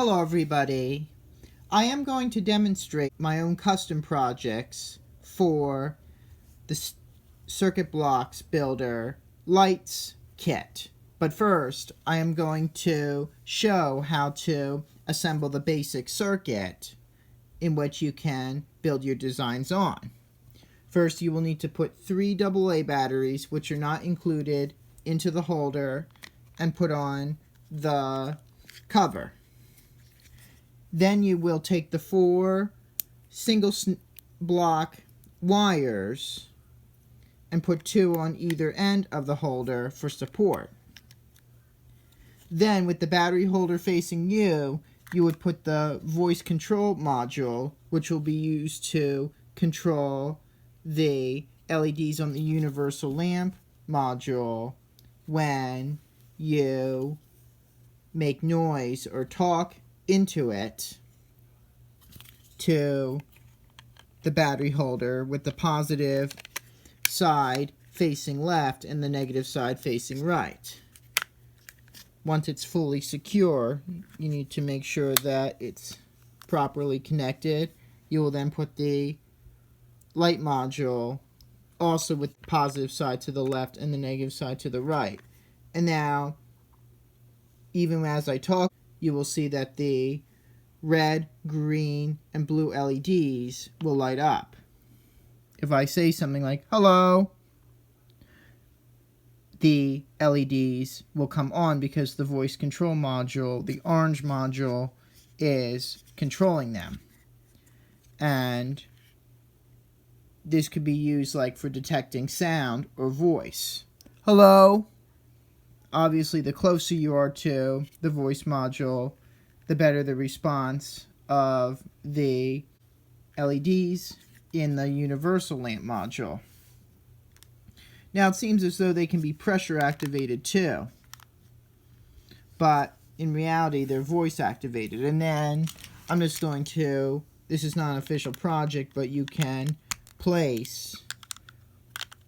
Hello everybody. I am going to demonstrate my own custom projects for the Circuit Blocks Builder Lights kit. But first, I am going to show how to assemble the basic circuit in which you can build your designs on. First, you will need to put 3 AA batteries, which are not included, into the holder and put on the cover. Then you will take the 4 single block wires and put 2 on either end of the holder for support. Then with the battery holder facing you, you would put the voice control module, which will be used to control the LEDs on the universal lamp module when you make noise or talk into it, to the battery holder with the positive side facing left and the negative side facing right. Once it's fully secure, you need to make sure that it's properly connected. You will then put the light module also with the positive side to the left and the negative side to the right. And now, even as I talk, you will see that the red, green, and blue LEDs will light up. If I say something like, hello, the LEDs will come on because the voice control module, the orange module, is controlling them. And this could be used like for detecting sound or voice. Hello. Obviously, the closer you are to the voice module, the better the response of the LEDs in the universal lamp module. Now, it seems as though they can be pressure activated too, but in reality, they're voice activated. And then I'm just going to, this is not an official project, but you can place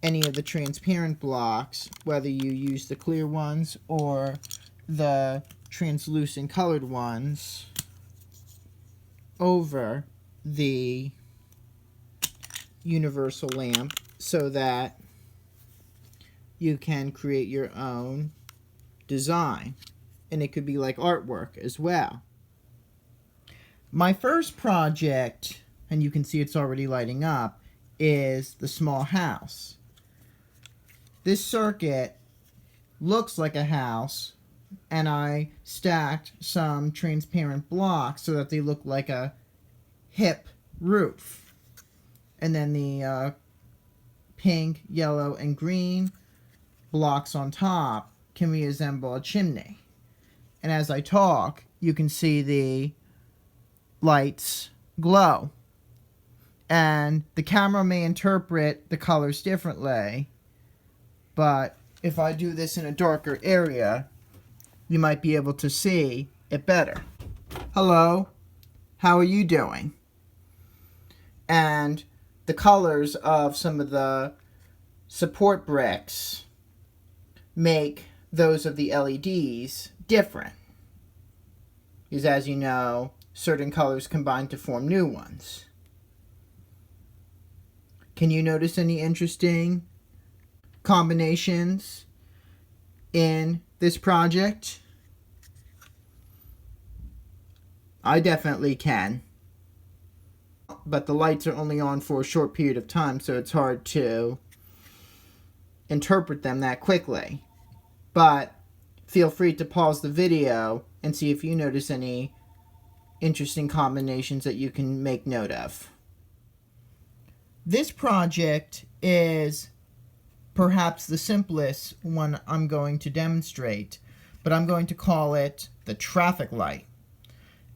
any of the transparent blocks, whether you use the clear ones or the translucent colored ones, over the universal lamp so that you can create your own design. And it could be like artwork as well. My first project, and you can see it's already lighting up, is the small house. This circuit looks like a house, and I stacked some transparent blocks so that they look like a hip roof. And then the pink, yellow, and green blocks on top can resemble a chimney. And as I talk, you can see the lights glow. And the camera may interpret the colors differently, but if I do this in a darker area, you might be able to see it better. Hello, how are you doing? And the colors of some of the support bricks make those of the LEDs different. Because as you know, certain colors combine to form new ones. Can you notice any interesting combinations in this project? I definitely can. But the lights are only on for a short period of time, so it's hard to interpret them that quickly. But feel free to pause the video and see if you notice any interesting combinations that you can make note of. This project is perhaps the simplest one I'm going to demonstrate, but I'm going to call it the traffic light.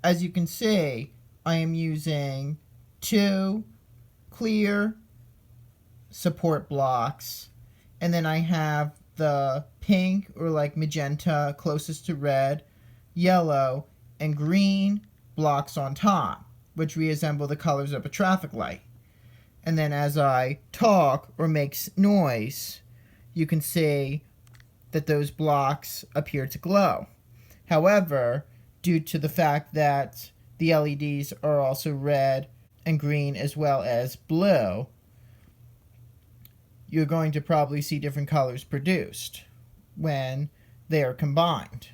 As you can see, I am using 2 clear support blocks, and then I have the pink or like magenta closest to red, yellow, and green blocks on top, which resemble the colors of a traffic light. And then as I talk or make noise, you can see that those blocks appear to glow. However, due to the fact that the LEDs are also red and green as well as blue, you're going to probably see different colors produced when they are combined.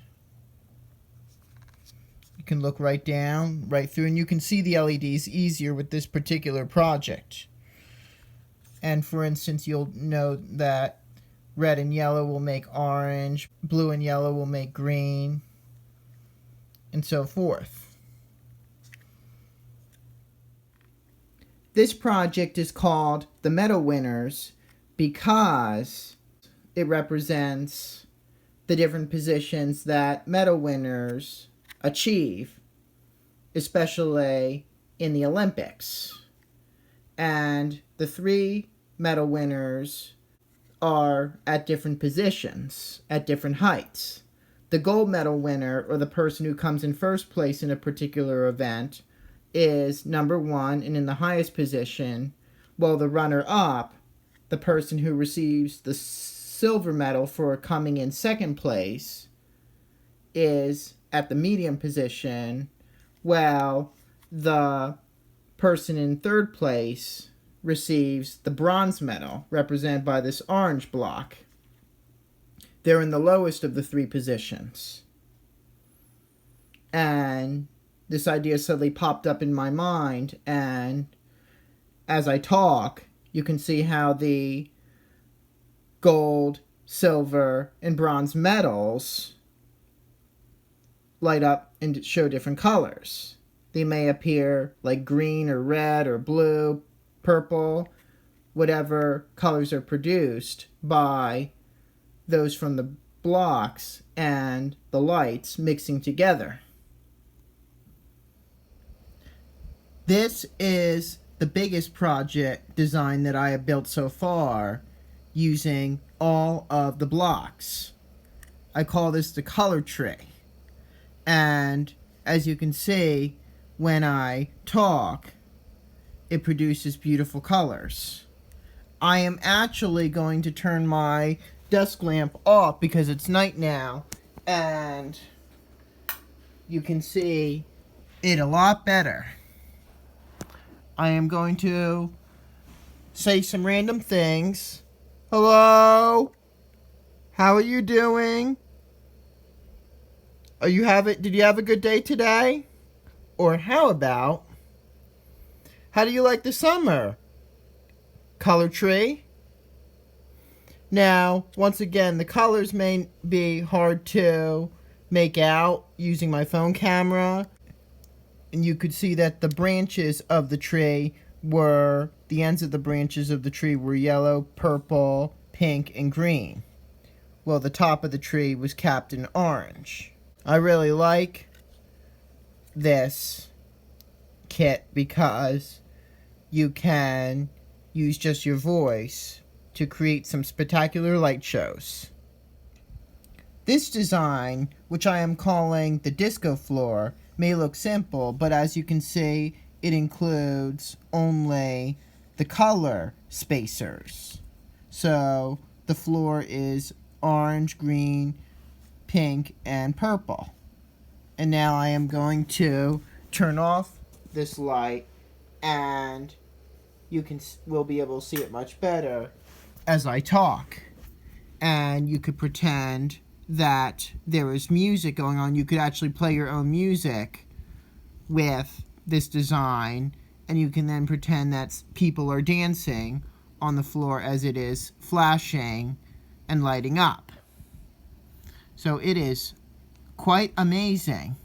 You can look right down, right through, and you can see the LEDs easier with this particular project. And for instance, you'll know that red and yellow will make orange, blue and yellow will make green, and so forth. This project is called the Medal Winners because it represents the different positions that medal winners achieve, especially in the Olympics. And the 3 medal winners are at different positions, at different heights. The gold medal winner, or the person who comes in first place in a particular event, is number 1 and in the highest position, while the runner-up, the person who receives the silver medal for coming in second place, is at the medium position, while the person in third place receives the bronze medal, represented by this orange block. They're in the lowest of the 3 positions. And this idea suddenly popped up in my mind, and as I talk, you can see how the gold, silver, and bronze medals light up and show different colors. They may appear like green or red or blue, purple, whatever colors are produced by those from the blocks and the lights mixing together. This is the biggest project design that I have built so far using all of the blocks. I call this the color tree. And as you can see, when I talk, it produces beautiful colors. I am actually going to turn my desk lamp off because it's night now, and you can see it a lot better. I am going to say some random things. Hello? How are you doing? Did you have a good day today? Or how do you like the summer? Color tree? Now, once again, the colors may be hard to make out using my phone camera. And you could see that the branches of the tree the ends of the branches of the tree were yellow, purple, pink, and green. Well, the top of the tree was capped in orange. I really like this kit because you can use just your voice to create some spectacular light shows. This design, which I am calling the disco floor, may look simple, but as you can see, it includes only the color spacers. So the floor is orange, green, pink, and purple. And now I am going to turn off this light, and will be able to see it much better as I talk. And you could pretend that there is music going on. You could actually play your own music with this design, and you can then pretend that people are dancing on the floor as it is flashing and lighting up. So it is quite amazing.